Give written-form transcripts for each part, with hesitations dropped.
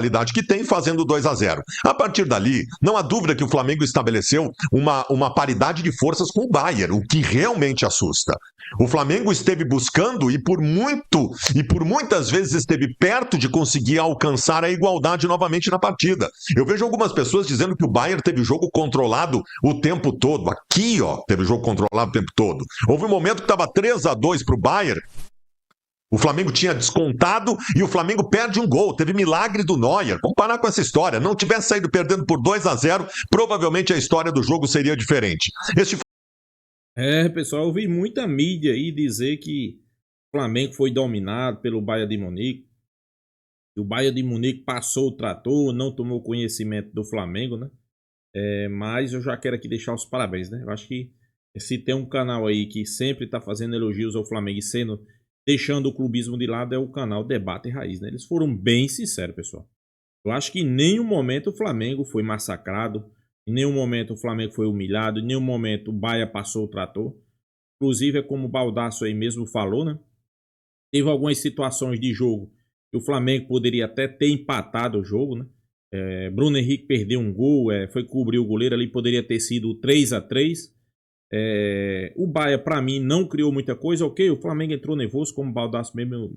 qualidade que tem, fazendo 2-0. A partir dali, não há dúvida que o Flamengo estabeleceu uma paridade de forças com o Bayern, o que realmente assusta. O Flamengo esteve buscando e por muitas vezes esteve perto de conseguir alcançar a igualdade novamente na partida. Eu vejo algumas pessoas dizendo que o Bayern teve o jogo controlado o tempo todo. Aqui, ó, teve o jogo controlado o tempo todo. Houve um momento que estava 3-2 para o Bayern. O Flamengo tinha descontado e o Flamengo perde um gol. Teve milagre do Neuer. Vamos parar com essa história. Não tivesse saído perdendo por 2-0, provavelmente a história do jogo seria diferente. Pessoal, eu vi muita mídia aí dizer que o Flamengo foi dominado pelo Bayern de Munique. O Bayern de Munique passou o trator, não tomou conhecimento do Flamengo, né? Mas eu já quero aqui deixar os parabéns, né? Eu acho que se tem um canal aí que sempre está fazendo elogios ao Flamengo e deixando o clubismo de lado, é o canal Debate Raiz, né? Eles foram bem sinceros, pessoal. Eu acho que em nenhum momento o Flamengo foi massacrado, em nenhum momento o Flamengo foi humilhado, em nenhum momento o Bayern passou o trator. Inclusive, é como o Baldasso aí mesmo falou, né? Teve algumas situações de jogo que o Flamengo poderia até ter empatado o jogo, né? Bruno Henrique perdeu um gol, foi cobrir o goleiro ali, poderia ter sido 3-3. O Bayern, para mim, não criou muita coisa. Ok, o Flamengo entrou nervoso, como o Baldasso mesmo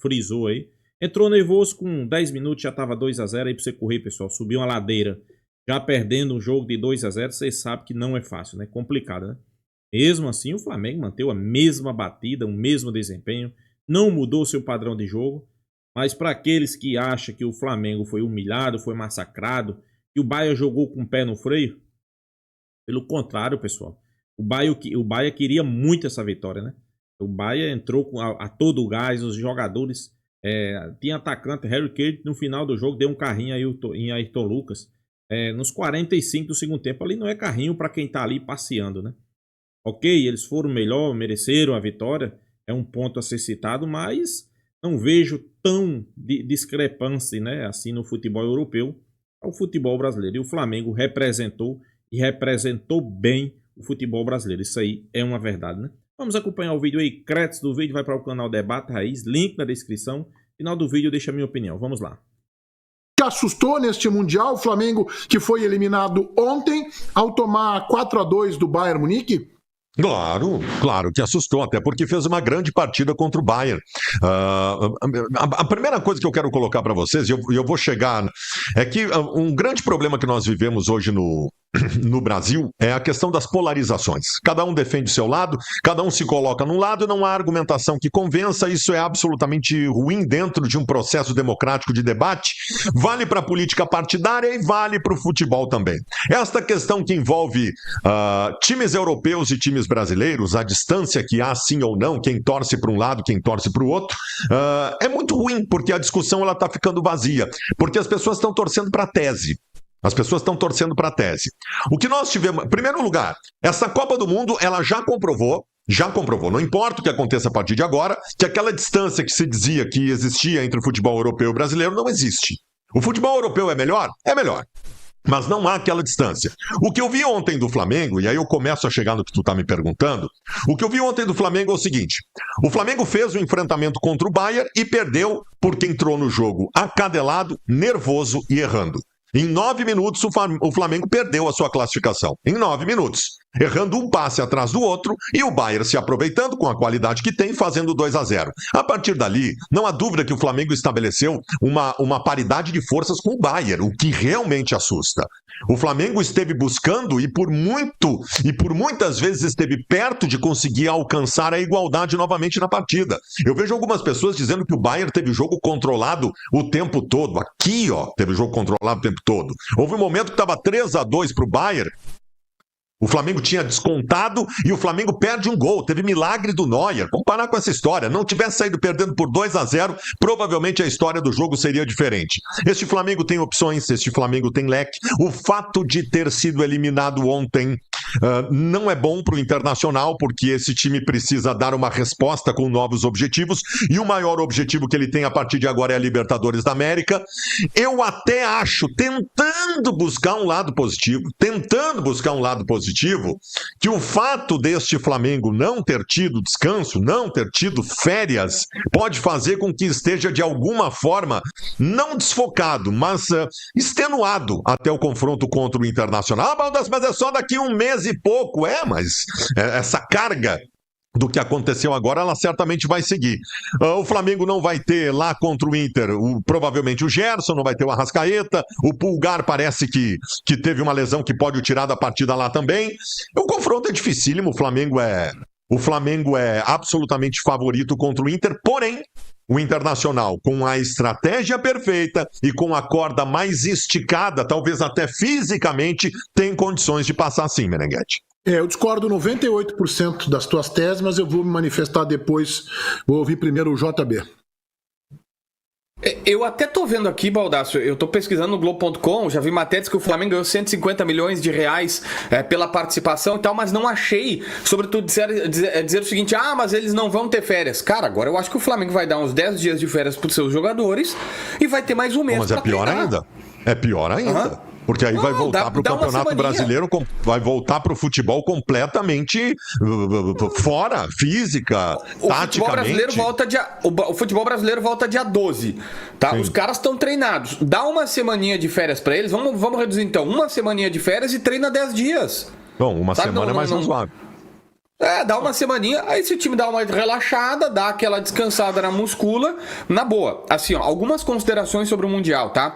frisou aí. Entrou nervoso, com 10 minutos já estava 2-0. Aí pra você correr, pessoal, subir uma ladeira, já perdendo um jogo de 2-0, você sabe que não é fácil, né? Complicado, né? Mesmo assim, o Flamengo manteve a mesma batida, o mesmo desempenho, não mudou seu padrão de jogo. Mas para aqueles que acham que o Flamengo foi humilhado, foi massacrado, que o Bayern jogou com o pé no freio, pelo contrário, pessoal. O Bayern queria muito essa vitória, né? O Bayern entrou a todo o gás, os jogadores. Tinha atacante, Harry Kane, no final do jogo, deu um carrinho em Ayrton Lucas. Nos 45 do segundo tempo, ali não é carrinho para quem tá ali passeando, né? Ok, eles foram melhor, mereceram a vitória, é um ponto a ser citado, mas não vejo tão discrepância, né, assim no futebol europeu ao futebol brasileiro. E o Flamengo representou e representou bem o futebol brasileiro. Isso aí é uma verdade, né? Vamos acompanhar o vídeo aí. Créditos do vídeo vai para o canal Debate Raiz, link na descrição. Final do vídeo deixa a minha opinião. Vamos lá. Que assustou neste Mundial, o Flamengo que foi eliminado ontem ao tomar 4-2 do Bayern Munique? Claro que assustou, até porque fez uma grande partida contra o Bayern. A primeira coisa que eu quero colocar para vocês, e eu vou chegar, é que um grande problema que nós vivemos hoje no Brasil é a questão das polarizações. Cada um defende o seu lado, cada um se coloca num lado, não há argumentação que convença. Isso é absolutamente ruim dentro de um processo democrático de debate. Vale para a política partidária e vale para o futebol também. Esta questão que envolve times europeus e times brasileiros, a distância que há sim ou não, quem torce para um lado, quem torce para o outro, é muito ruim, porque a discussão ela está ficando vazia, porque as pessoas estão torcendo para a tese. As pessoas estão torcendo para a tese. O que nós tivemos, em primeiro lugar, essa Copa do Mundo, ela já comprovou, não importa o que aconteça a partir de agora, que aquela distância que se dizia que existia entre o futebol europeu e o brasileiro não existe. O futebol europeu é melhor? É melhor. Mas não há aquela distância. O que eu vi ontem do Flamengo, e aí eu começo a chegar no que tu tá me perguntando, o que eu vi ontem do Flamengo é o seguinte: o Flamengo fez o enfrentamento contra o Bayern e perdeu porque entrou no jogo acadelado, nervoso e errando. Em 9 minutos, o Flamengo perdeu a sua classificação. Em 9 minutos. Errando um passe atrás do outro e o Bayern se aproveitando com a qualidade que tem, fazendo 2-0. A partir dali, não há dúvida que o Flamengo estabeleceu uma paridade de forças com o Bayern, o que realmente assusta. O Flamengo esteve buscando e por muitas vezes esteve perto de conseguir alcançar a igualdade novamente na partida. Eu vejo algumas pessoas dizendo que o Bayern teve o jogo controlado o tempo todo. Aqui, ó, teve o jogo controlado o tempo todo. Houve um momento que estava 3-2 para o Bayern. O Flamengo tinha descontado e o Flamengo perde um gol. Teve milagre do Neuer. Vamos parar com essa história. Não tivesse saído perdendo por 2-0, provavelmente a história do jogo seria diferente. Este Flamengo tem opções, este Flamengo tem leque. O fato de ter sido eliminado ontem não é bom para o Internacional, porque esse time precisa dar uma resposta com novos objetivos, e o maior objetivo que ele tem a partir de agora é a Libertadores da América. Eu até acho, tentando buscar um lado positivo, positivo, que o fato deste Flamengo não ter tido descanso, não ter tido férias, pode fazer com que esteja de alguma forma, não desfocado, mas extenuado até o confronto contra o Internacional. Baldasso, mas é só daqui um mês e pouco. Mas essa carga do que aconteceu agora, ela certamente vai seguir. O Flamengo não vai ter lá contra o Inter, provavelmente o Gerson, não vai ter o Arrascaeta, o Pulgar parece que teve uma lesão que pode o tirar da partida lá também. O confronto é dificílimo, o Flamengo é absolutamente favorito contra o Inter, porém, o Internacional, com a estratégia perfeita e com a corda mais esticada, talvez até fisicamente, tem condições de passar sim, Meneghete. Eu discordo 98% das tuas teses, mas eu vou me manifestar depois. Vou ouvir primeiro o JB. Eu até tô vendo aqui, Baldasso, eu tô pesquisando no Globo.com, já vi matérias que o Flamengo ganhou 150 milhões de reais pela participação e tal, mas não achei, sobretudo, dizer o seguinte, mas eles não vão ter férias. Cara, agora eu acho que o Flamengo vai dar uns 10 dias de férias pros seus jogadores e vai ter mais um mês pra treinar. Mas é pior ainda. Porque aí vai voltar para o Campeonato Brasileiro, vai voltar para o futebol completamente fora, física, taticamente. O futebol brasileiro volta dia 12, tá? Sim. Os caras estão treinados. Dá uma semaninha de férias para eles, vamos reduzir então, uma semaninha de férias e treina 10 dias. Bom, uma semana é mais razoável. Dá uma semaninha, aí se o time dá uma relaxada, dá aquela descansada na muscula, na boa. Assim, algumas considerações sobre o Mundial, tá?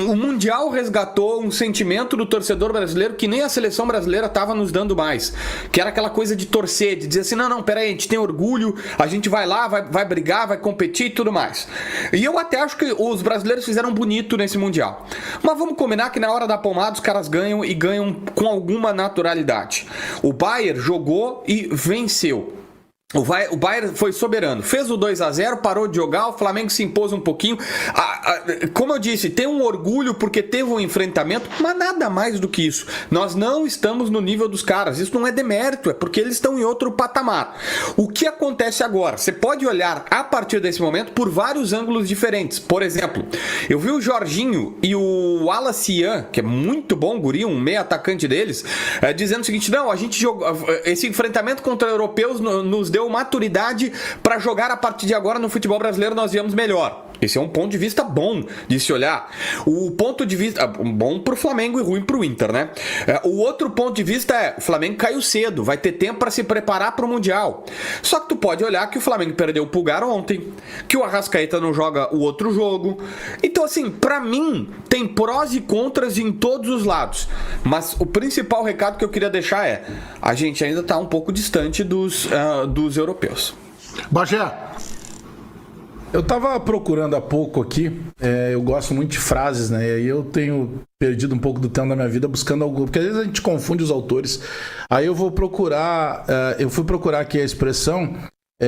O Mundial resgatou um sentimento do torcedor brasileiro que nem a seleção brasileira tava nos dando mais. Que era aquela coisa de torcer, de dizer assim, não, peraí, a gente tem orgulho, a gente vai lá, vai brigar, vai competir e tudo mais. E eu até acho que os brasileiros fizeram bonito nesse Mundial. Mas vamos combinar que na hora da pomada os caras ganham e ganham com alguma naturalidade. O Bayern jogou e venceu. O Bayern foi soberano, fez o 2-0, parou de jogar, o Flamengo se impôs um pouquinho. Como eu disse, tem um orgulho porque teve um enfrentamento, mas nada mais do que isso. Nós não estamos no nível dos caras, isso não é demérito, é porque eles estão em outro patamar. O que acontece agora? Você pode olhar a partir desse momento por vários ângulos diferentes. Por exemplo, eu vi o Jorginho e o Alacian, que é muito bom guri, um meio atacante deles, dizendo o seguinte, não, a gente jogou, esse enfrentamento contra europeus nos deu maturidade para jogar a partir de agora no futebol brasileiro, nós viemos melhor. Esse é um ponto de vista bom de se olhar. O ponto de vista bom pro Flamengo e ruim pro Inter, né? O outro ponto de vista é, o Flamengo caiu cedo, vai ter tempo para se preparar pro Mundial. Só que tu pode olhar que o Flamengo perdeu o Pulgar ontem, que o Arrascaeta não joga o outro jogo. Então assim, para mim tem prós e contras em todos os lados. Mas o principal recado que eu queria deixar é, a gente ainda tá um pouco distante dos europeus. Bagé. Eu tava procurando há pouco aqui, eu gosto muito de frases, né? E aí eu tenho perdido um pouco do tempo da minha vida buscando algo, porque às vezes a gente confunde os autores. Aí eu vou procurar, eu fui procurar aqui a expressão,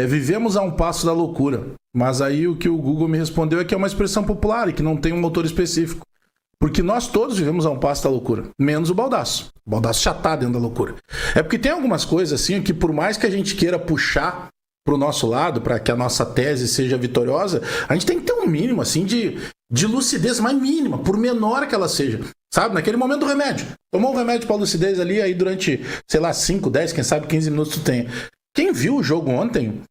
vivemos a um passo da loucura. Mas aí o que o Google me respondeu é que é uma expressão popular e que não tem um autor específico. Porque nós todos vivemos a um passo da loucura, menos o Baldasso. O Baldasso já tá dentro da loucura. É porque tem algumas coisas assim que por mais que a gente queira puxar pro nosso lado, para que a nossa tese seja vitoriosa, a gente tem que ter um mínimo assim de lucidez mais mínima, por menor que ela seja. Sabe? Naquele momento do remédio. Tomou o remédio pra lucidez ali, aí durante, sei lá, 5, 10, quem sabe 15 minutos tu tem. Quem viu o jogo ontem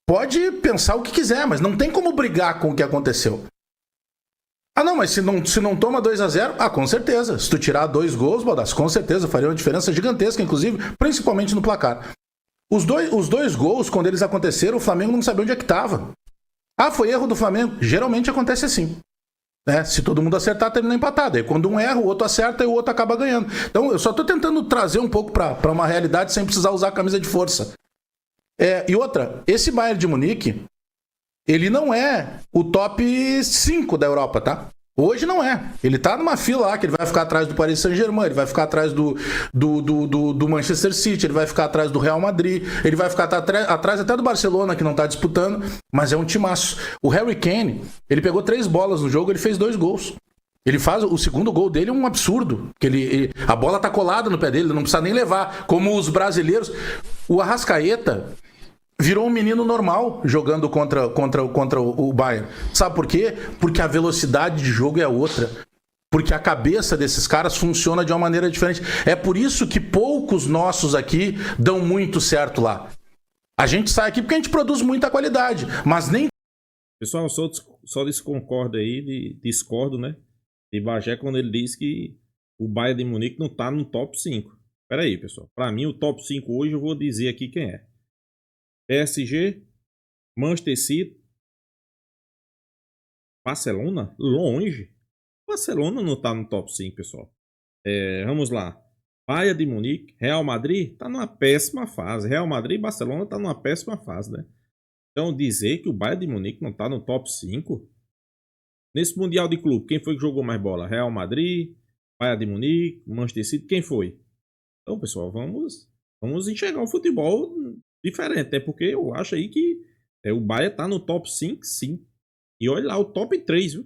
pode pensar o que quiser, mas não tem como brigar com o que aconteceu. Não, mas se não toma 2-0, com certeza. Se tu tirar 2 gols, Baldasso, com certeza faria uma diferença gigantesca, inclusive, principalmente no placar. Os dois gols, quando eles aconteceram, o Flamengo não sabia onde é que estava. Foi erro do Flamengo? Geralmente acontece assim. Né? Se todo mundo acertar, termina empatado. Aí quando um erra, o outro acerta e o outro acaba ganhando. Então eu só estou tentando trazer um pouco para uma realidade sem precisar usar a camisa de força. E outra, esse Bayern de Munique, ele não é o top 5 da Europa, tá? Hoje não é. Ele tá numa fila lá que ele vai ficar atrás do Paris Saint-Germain, ele vai ficar atrás do Manchester City, ele vai ficar atrás do Real Madrid, ele vai ficar atrás até do Barcelona, que não tá disputando, mas é um timaço. O Harry Kane, ele pegou 3 bolas no jogo, ele fez 2 gols. Ele faz o segundo gol dele é um absurdo, que a bola tá colada no pé dele, ele não precisa nem levar. Como os brasileiros, o Arrascaeta virou um menino normal jogando contra o Bayern. Sabe por quê? Porque a velocidade de jogo é outra. Porque a cabeça desses caras funciona de uma maneira diferente. É por isso que poucos nossos aqui dão muito certo lá. A gente sai aqui porque a gente produz muita qualidade, mas nem... Pessoal, só desconcordo aí, discordo, né? De Bagé quando ele diz que o Bayern de Munique não tá no top 5. Pera aí, pessoal. Pra mim, o top 5 hoje eu vou dizer aqui quem é. PSG, Manchester City, Barcelona, longe. Barcelona não tá no top 5, pessoal. Vamos lá. Bayern de Munique, Real Madrid tá numa péssima fase. Real Madrid e Barcelona tá numa péssima fase, né? Então dizer que o Bayern de Munique não tá no top 5? Nesse Mundial de Clube, quem foi que jogou mais bola? Real Madrid, Bayern de Munique, Manchester City, quem foi? Então, pessoal, vamos enxergar um futebol diferente, até porque eu acho aí que o Bayern tá no top 5, sim. E olha lá, o top 3, viu?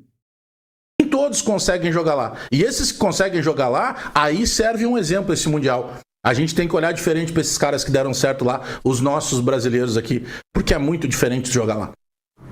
Nem todos conseguem jogar lá. E esses que conseguem jogar lá, aí serve um exemplo esse Mundial. A gente tem que olhar diferente para esses caras que deram certo lá, os nossos brasileiros aqui, porque é muito diferente de jogar lá.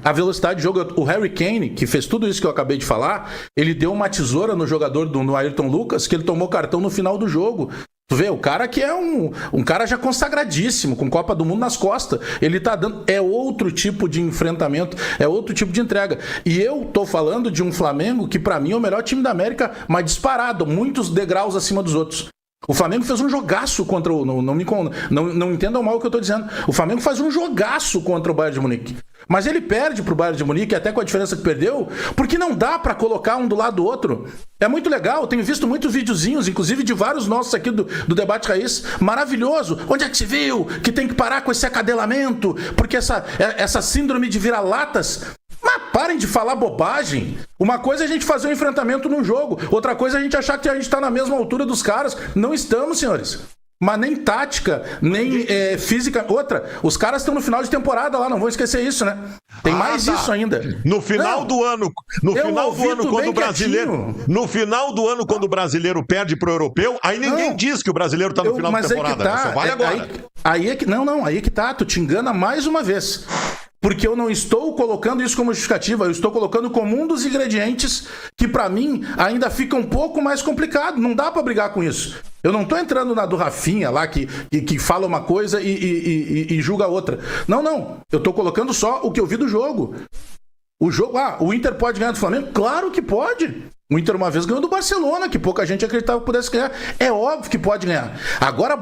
A velocidade de jogo, o Harry Kane, que fez tudo isso que eu acabei de falar, ele deu uma tesoura no jogador no Ayrton Lucas, que ele tomou cartão no final do jogo. Tu vê, o cara que é um cara já consagradíssimo, com Copa do Mundo nas costas. Ele tá dando... É outro tipo de enfrentamento, é outro tipo de entrega. E eu tô falando de um Flamengo que pra mim é o melhor time da América, mas disparado, muitos degraus acima dos outros. O Flamengo fez um jogaço contra o... Não entendam mal o que eu tô dizendo. O Flamengo faz um jogaço contra o Bayern de Munique. Mas ele perde pro Bayern de Munique, até com a diferença que perdeu, porque não dá pra colocar um do lado do outro. É muito legal, eu tenho visto muitos videozinhos, inclusive de vários nossos aqui do Debate Raiz, maravilhoso. Onde é que se viu que tem que parar com esse acadelamento? Porque essa síndrome de vira-latas... Mas parem de falar bobagem. Uma coisa é a gente fazer um enfrentamento num jogo, outra coisa é a gente achar que a gente tá na mesma altura dos caras. Não estamos, senhores. Mas nem tática, nem física. Outra, os caras estão no final de temporada lá, não vou esquecer isso, né? Tem mais isso ainda. No final do ano, quando o brasileiro, no final do ano, quando o brasileiro perde pro europeu, aí ninguém diz que o brasileiro tá no final de temporada. Só vale agora. Aí é que tá, tu te engana mais uma vez. Porque eu não estou colocando isso como justificativa, eu estou colocando como um dos ingredientes que pra mim ainda fica um pouco mais complicado. Não dá pra brigar com isso. Eu não tô entrando na do Rafinha lá, que fala uma coisa e julga outra. Não. Eu tô colocando só o que eu vi do jogo. O Inter pode ganhar do Flamengo? Claro que pode. O Inter uma vez ganhou do Barcelona, que pouca gente acreditava que pudesse ganhar. É óbvio que pode ganhar. Agora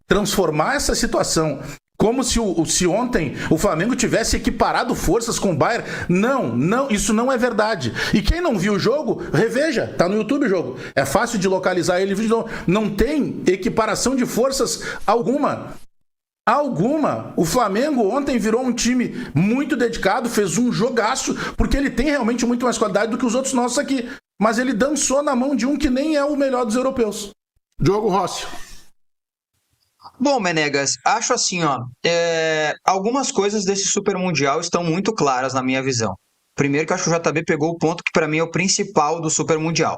transformar essa situação como se ontem o Flamengo tivesse equiparado forças com o Bayern. Não, isso não é verdade. E quem não viu o jogo, reveja, tá no YouTube o jogo. É fácil de localizar ele. Não tem equiparação de forças alguma. O Flamengo ontem virou um time muito dedicado, fez um jogaço, porque ele tem realmente muito mais qualidade do que os outros nossos aqui. Mas ele dançou na mão de um que nem é o melhor dos europeus. Diogo Rossi. Bom, Menegas, acho assim, algumas coisas desse Super Mundial estão muito claras na minha visão. Primeiro que eu acho que o JB pegou o ponto que para mim é o principal do Super Mundial.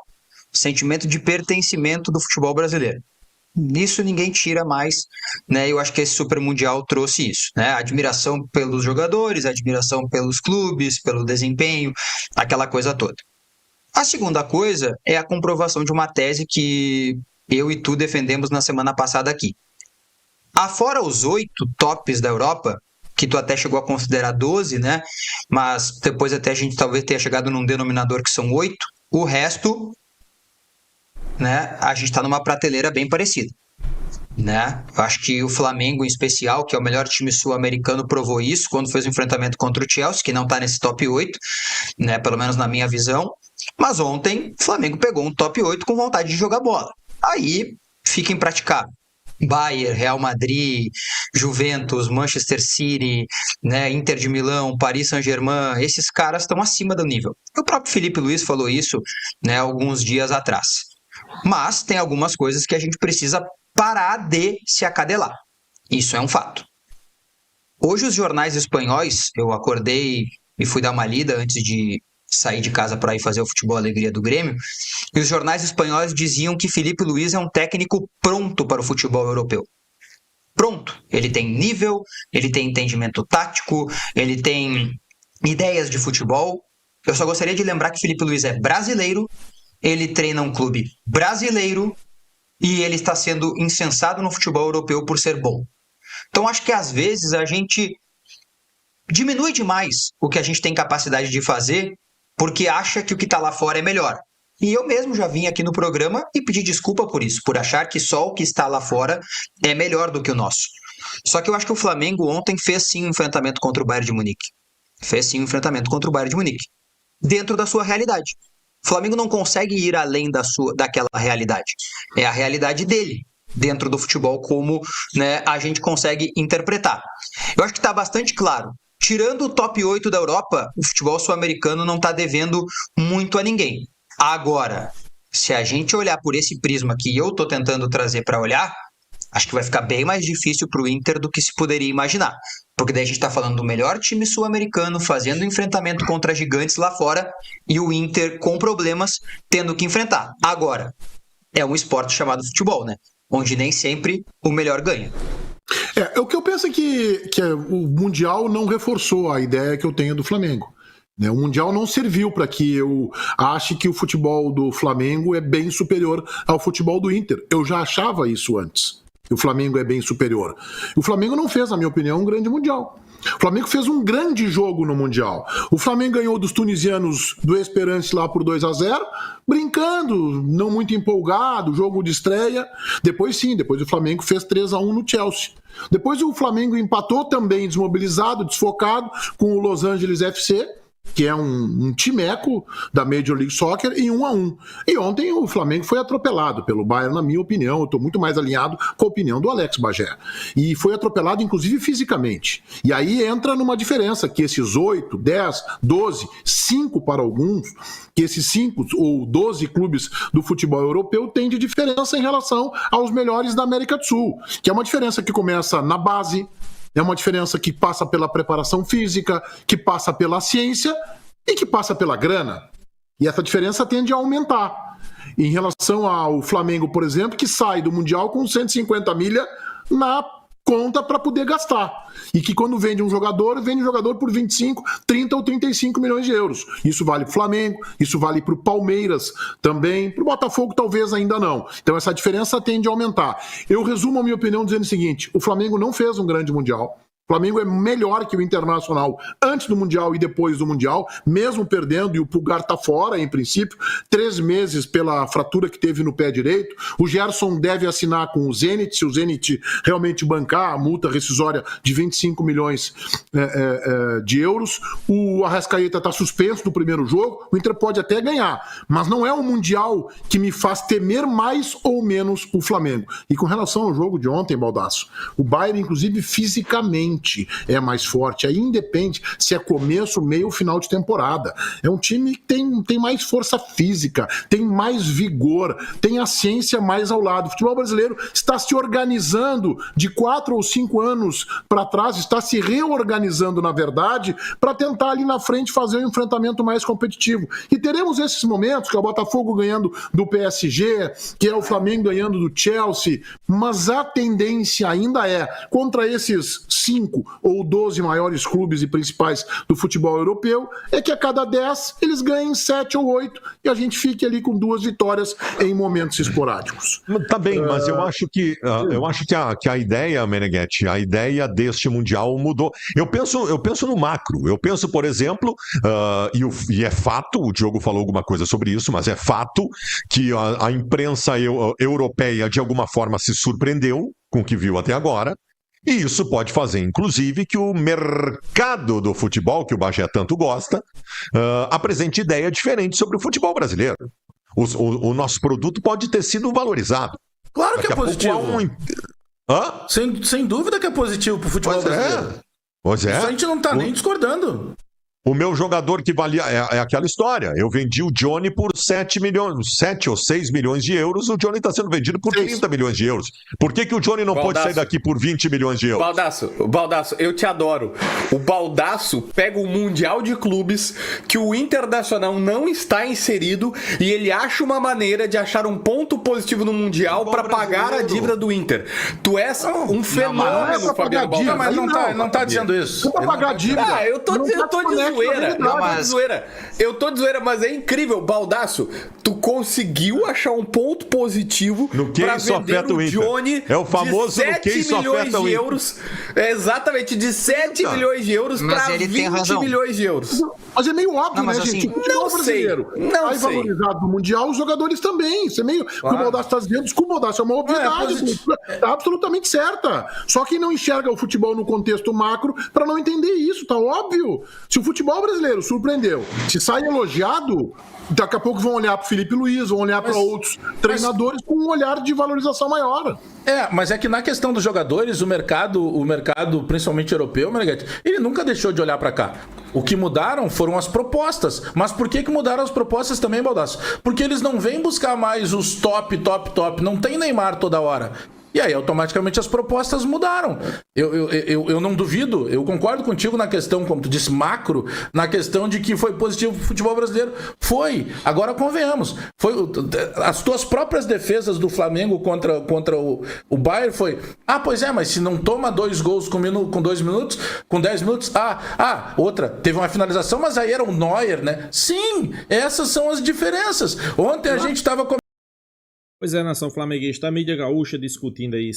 O sentimento de pertencimento do futebol brasileiro. Nisso ninguém tira mais, né? Eu acho que esse Super Mundial trouxe isso, né? Admiração pelos jogadores, admiração pelos clubes, pelo desempenho, aquela coisa toda. A segunda coisa é a comprovação de uma tese que eu e tu defendemos na semana passada aqui. Afora os 8 tops da Europa, que tu até chegou a considerar 12, né? Mas depois até a gente talvez tenha chegado num denominador que são 8, o resto, né, a gente está numa prateleira bem parecida, né? Eu acho que o Flamengo em especial, que é o melhor time sul-americano, provou isso quando fez o enfrentamento contra o Chelsea, que não está nesse top 8, né, pelo menos na minha visão. Mas ontem o Flamengo pegou um top 8 com vontade de jogar bola. Aí fica impraticável. Bayern, Real Madrid, Juventus, Manchester City, né, Inter de Milão, Paris Saint-Germain, esses caras estão acima do nível. O próprio Felipe Luiz falou isso, né, alguns dias atrás. Mas tem algumas coisas que a gente precisa parar de se acadelar. Isso é um fato. Hoje os jornais espanhóis, eu acordei e fui dar uma lida antes de sair de casa para ir fazer o Futebol Alegria do Grêmio, e os jornais espanhóis diziam que Felipe Luiz é um técnico pronto para o futebol europeu. Pronto. Ele tem nível, ele tem entendimento tático, ele tem ideias de futebol. Eu só gostaria de lembrar que Felipe Luiz é brasileiro, ele treina um clube brasileiro e ele está sendo incensado no futebol europeu por ser bom. Então acho que às vezes a gente diminui demais o que a gente tem capacidade de fazer porque acha que o que está lá fora é melhor. E eu mesmo já vim aqui no programa e pedi desculpa por isso, por achar que só o que está lá fora é melhor do que o nosso. Só que eu acho que o Flamengo ontem fez sim um enfrentamento contra o Bayern de Munique. Fez sim um enfrentamento contra o Bayern de Munique. Dentro da sua realidade. O Flamengo não consegue ir além daquela realidade. É a realidade dele, dentro do futebol, como, né, a gente consegue interpretar. Eu acho que está bastante claro. Tirando o top 8 da Europa, o futebol sul-americano não está devendo muito a ninguém. Agora, se a gente olhar por esse prisma que eu estou tentando trazer para olhar, acho que vai ficar bem mais difícil para o Inter do que se poderia imaginar. Porque daí a gente está falando do melhor time sul-americano fazendo enfrentamento contra gigantes lá fora e o Inter com problemas tendo que enfrentar. Agora, é um esporte chamado futebol, né? Onde nem sempre o melhor ganha. O que eu penso é que o Mundial não reforçou a ideia que eu tenho do Flamengo. O Mundial não serviu para que eu ache que o futebol do Flamengo é bem superior ao futebol do Inter. Eu já achava isso antes. O Flamengo é bem superior. O Flamengo não fez, na minha opinião, um grande Mundial. O Flamengo fez um grande jogo no Mundial. O Flamengo ganhou dos tunisianos do Esperance lá por 2-0, brincando, não muito empolgado, jogo de estreia. Depois o Flamengo fez 3-1 no Chelsea. Depois o Flamengo empatou também desmobilizado, desfocado, com o Los Angeles FC, que é um timeco da Major League Soccer, em 1-1. E ontem o Flamengo foi atropelado pelo Bayern, na minha opinião. Eu estou muito mais alinhado com a opinião do Alex Bagé. E foi atropelado, inclusive, fisicamente. E aí entra numa diferença, que esses 8, 10, 12, 5 para alguns, que esses 5 ou 12 clubes do futebol europeu têm de diferença em relação aos melhores da América do Sul, que é uma diferença que começa na base, é uma diferença que passa pela preparação física, que passa pela ciência e que passa pela grana. E essa diferença tende a aumentar. Em relação ao Flamengo, por exemplo, que sai do Mundial com 150 milha na conta para poder gastar. E que quando vende um jogador por 25, 30 ou 35 milhões de euros. Isso vale para o Flamengo, isso vale para o Palmeiras também, para o Botafogo talvez ainda não. Então essa diferença tende a aumentar. Eu resumo a minha opinião dizendo o seguinte: o Flamengo não fez um grande Mundial. O Flamengo é melhor que o Internacional antes do Mundial e depois do Mundial, mesmo perdendo, e o Pulgar está fora, em princípio, 3 meses pela fratura que teve no pé direito. O Gerson deve assinar com o Zenit, se o Zenit realmente bancar a multa rescisória de 25 milhões de euros. O Arrascaeta está suspenso no primeiro jogo, o Inter pode até ganhar, mas não é um Mundial que me faz temer mais ou menos o Flamengo. E com relação ao jogo de ontem, Baldasso, o Bayern, inclusive, fisicamente é mais forte, aí independe se é começo, meio ou final de temporada. É um time que tem mais força física, tem mais vigor, tem a ciência mais ao lado. O futebol brasileiro está se organizando de 4 ou 5 anos para trás, está se reorganizando, na verdade, para tentar ali na frente fazer um enfrentamento mais competitivo. E teremos esses momentos, que é o Botafogo ganhando do PSG, que é o Flamengo ganhando do Chelsea, mas a tendência ainda é, contra esses 5 ou 12 maiores clubes e principais do futebol europeu, é que a cada 10 eles ganhem 7 ou 8 e a gente fique ali com 2 vitórias em momentos esporádicos. Tá bem, mas eu acho que a ideia, Meneghetti, a ideia deste Mundial mudou. Eu penso no macro. Eu penso, por exemplo, e é fato, o Diogo falou alguma coisa sobre isso, mas é fato que a imprensa europeia de alguma forma se surpreendeu com o que viu até agora. E isso pode fazer, inclusive, que o mercado do futebol, que o Bagé tanto gosta, apresente ideia diferente sobre o futebol brasileiro. O nosso produto pode ter sido valorizado. Claro que é positivo. Sem dúvida que é positivo para o futebol brasileiro. Pois é. Isso a gente não está nem discordando. O meu jogador que valia, é aquela história, eu vendi o Johnny por 7 ou 6 milhões de euros, o Johnny está sendo vendido por 30 milhões de euros. Por que o Johnny não pode sair daqui por 20 milhões de euros? Baldasso, eu te adoro. O Baldasso pega o Mundial de Clubes que o Internacional não está inserido e ele acha uma maneira de achar um ponto positivo no Mundial para pagar a dívida do Inter. Tu és um fenômeno, Fabiano Baldasso. Mas não tá dizendo isso. Não pagar a dívida. Eu tô dizendo zoeira. Não, mas- Eu tô de zoeira, mas é incrível, Baldaço. Tu conseguiu achar um ponto positivo No que pra isso vender afeta o o Inter. Johnny É o famoso de no 7 que isso milhões afeta o de Inter. euros. Exatamente, de 7 Tá. milhões de euros Mas pra ele tem 20 razão. milhões de euros. Mas é meio óbvio, Não, mas né, assim, gente? O futebol não sei, brasileiro não vai sei. valorizado no Mundial, os jogadores também. Isso é meio. O que o Baldasso está dizendo, desculpa, Baldasso, é uma obviedade. Tá absolutamente certa. Só quem não enxerga o futebol no contexto macro para não entender isso, tá óbvio. Se o futebol brasileiro surpreendeu, se sai elogiado, daqui a pouco vão olhar para Felipe Luiz, vão olhar para outros treinadores com um olhar de valorização maior. Mas é que na questão dos jogadores, o mercado principalmente europeu, Meneghetti, ele nunca deixou de olhar pra cá. O que mudaram foram as propostas. Mas por que mudaram as propostas também, Baldasso? Porque eles não vêm buscar mais os top. Não tem Neymar toda hora. E aí, automaticamente, as propostas mudaram. Eu não duvido, eu concordo contigo na questão, como tu disse, macro, na questão de que foi positivo pro futebol brasileiro. Foi. Agora, convenhamos. As tuas próprias defesas do Flamengo contra o Bayern foi... pois é, mas se não toma 2 gols com 2 minutos, com 10 minutos... outra, teve uma finalização, mas aí era o Neuer, né? Sim, essas são as diferenças. Ontem a gente estava... Pois é, nação flamenguista, a mídia gaúcha discutindo aí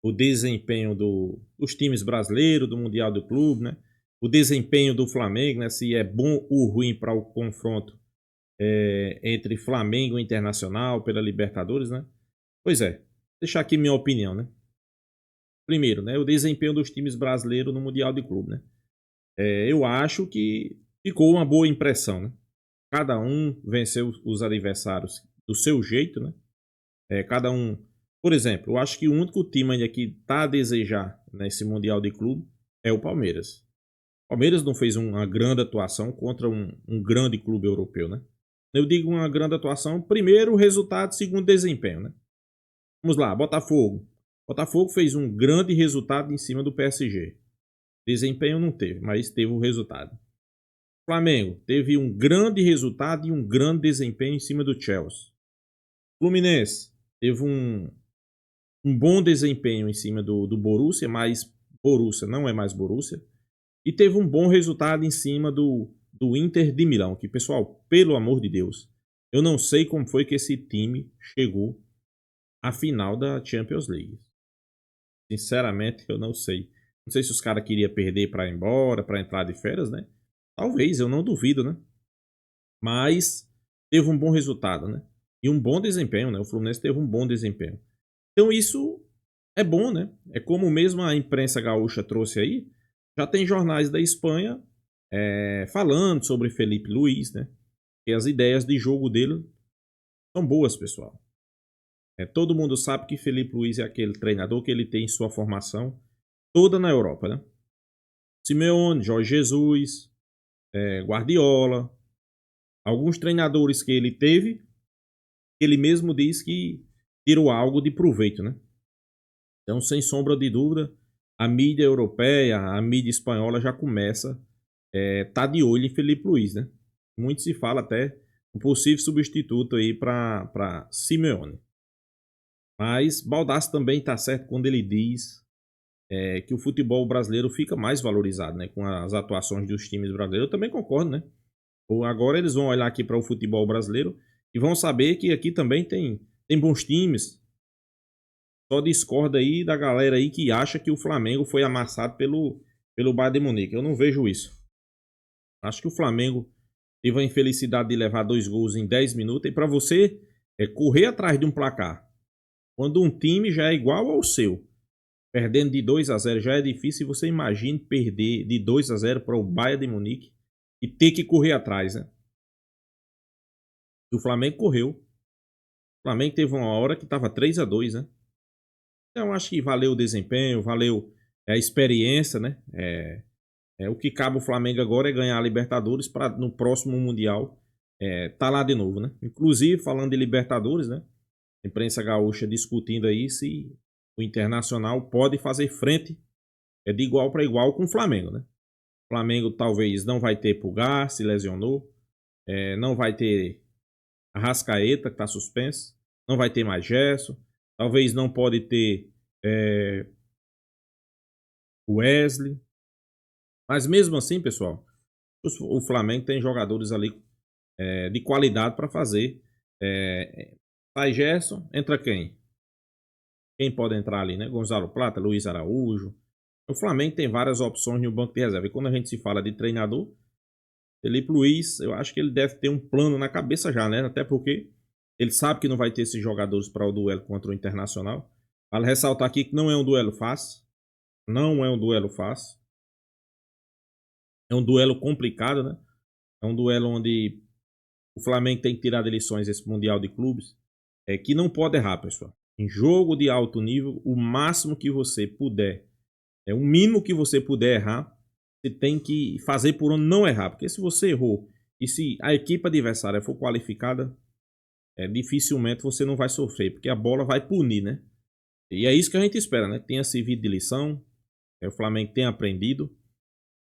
o desempenho dos times brasileiros, do Mundial do Clube, né? O desempenho do Flamengo, né? Se é bom ou ruim para o confronto entre Flamengo e Internacional pela Libertadores, né? Pois é, deixar aqui minha opinião, né? Primeiro, né? O desempenho dos times brasileiros no Mundial de Clube, né? Eu acho que ficou uma boa impressão, né? Cada um venceu os adversários do seu jeito, né? Cada um... Por exemplo, eu acho que o único time ainda que está a desejar nesse Mundial de Clube é o Palmeiras. O Palmeiras não fez uma grande atuação contra um grande clube europeu, né? Eu digo uma grande atuação, primeiro resultado, segundo desempenho, né? Vamos lá, Botafogo. Botafogo fez um grande resultado em cima do PSG. Desempenho não teve, mas teve o resultado. Flamengo teve um grande resultado e um grande desempenho em cima do Chelsea. Fluminense teve um bom desempenho em cima do Borussia, mas Borussia não é mais Borussia. E teve um bom resultado em cima do Inter de Milão. Que, pessoal, pelo amor de Deus, eu não sei como foi que esse time chegou à final da Champions League. Sinceramente, eu não sei. Não sei se os caras queriam perder para ir embora, para entrar de férias, né? Talvez, eu não duvido, né? Mas teve um bom resultado, né? E um bom desempenho, né? O Fluminense teve um bom desempenho. Então isso é bom, né? É como mesmo a imprensa gaúcha trouxe aí. Já tem jornais da Espanha falando sobre Felipe Luiz, né? E as ideias de jogo dele são boas, pessoal. Todo mundo sabe que Felipe Luiz é aquele treinador que ele tem sua formação toda na Europa, né? Simeone, Jorge Jesus, Guardiola, alguns treinadores que ele teve, ele mesmo diz que tirou algo de proveito, né? Então, sem sombra de dúvida, a mídia europeia, a mídia espanhola já começa tá de olho em Felipe Luiz, né? Muito se fala até um possível substituto aí para Simeone. Mas Baldasso também está certo quando ele diz que o futebol brasileiro fica mais valorizado, né? Com as atuações dos times brasileiros. Eu também concordo, né? Agora eles vão olhar aqui para o futebol brasileiro e vão saber que aqui também tem bons times. Só discorda aí da galera aí que acha que o Flamengo foi amassado pelo Bayern de Munique. Eu não vejo isso. Acho que o Flamengo teve a infelicidade de levar 2 gols em 10 minutos. E para você correr atrás de um placar, quando um time já é igual ao seu, perdendo de 2-0 já é difícil. Você imagine perder de 2-0 para o Bayern de Munique e ter que correr atrás, né? O Flamengo correu. O Flamengo teve uma hora que estava 3-2, né? Então acho que valeu o desempenho, valeu a experiência, né? O que cabe ao Flamengo agora é ganhar a Libertadores para no próximo Mundial tá lá de novo, né? Inclusive, falando de Libertadores, né? A imprensa gaúcha discutindo aí se o Internacional pode fazer frente de igual para igual com o Flamengo, né? O Flamengo talvez não vai ter Pulgar, se lesionou. Não vai ter Arrascaeta, que está suspenso. Não vai ter mais Gerson. Talvez não pode ter Wesley. Mas mesmo assim, pessoal, O Flamengo tem jogadores ali de qualidade para fazer. Sai Gerson, entra quem? Quem pode entrar ali, né? Gonzalo Plata, Luiz Araújo. O Flamengo tem várias opções no banco de reserva. E quando a gente se fala de treinador, Felipe Luiz, eu acho que ele deve ter um plano na cabeça já, né? Até porque ele sabe que não vai ter esses jogadores para o duelo contra o Internacional. Vale ressaltar aqui que não é um duelo fácil. Não é um duelo fácil. É um duelo complicado, né? É um duelo onde o Flamengo tem que tirar de lições esse Mundial de Clubes. Que não pode errar, pessoal. Em jogo de alto nível, o máximo que você puder, o mínimo que você puder errar, você tem que fazer por onde não errar. Porque se você errou e se a equipe adversária for qualificada, dificilmente você não vai sofrer, porque a bola vai punir, né? E é isso que a gente espera, né? Tenha servido de lição, o Flamengo tenha aprendido.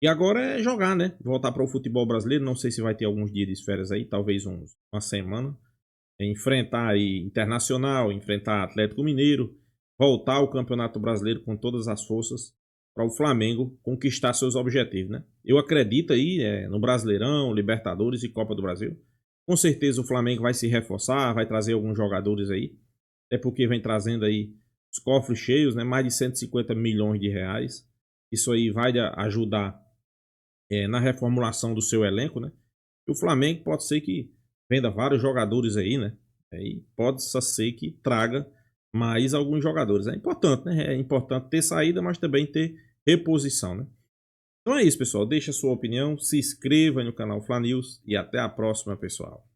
E agora é jogar, né? Voltar para o futebol brasileiro. Não sei se vai ter alguns dias de férias aí, talvez uma semana. Enfrentar aí Internacional, enfrentar Atlético Mineiro, voltar ao Campeonato Brasileiro com todas as forças para o Flamengo conquistar seus objetivos, né? Eu acredito aí no Brasileirão, Libertadores e Copa do Brasil. Com certeza o Flamengo vai se reforçar, vai trazer alguns jogadores aí, até porque vem trazendo aí os cofres cheios, né? Mais de 150 milhões de reais. Isso aí vai ajudar na reformulação do seu elenco, né? E o Flamengo pode ser que venda vários jogadores aí, né? E pode ser que traga mais alguns jogadores. É importante, né? É importante ter saída, mas também ter reposição, né? Então é isso, pessoal. Deixa a sua opinião, se inscreva no canal Fla News e até a próxima, pessoal.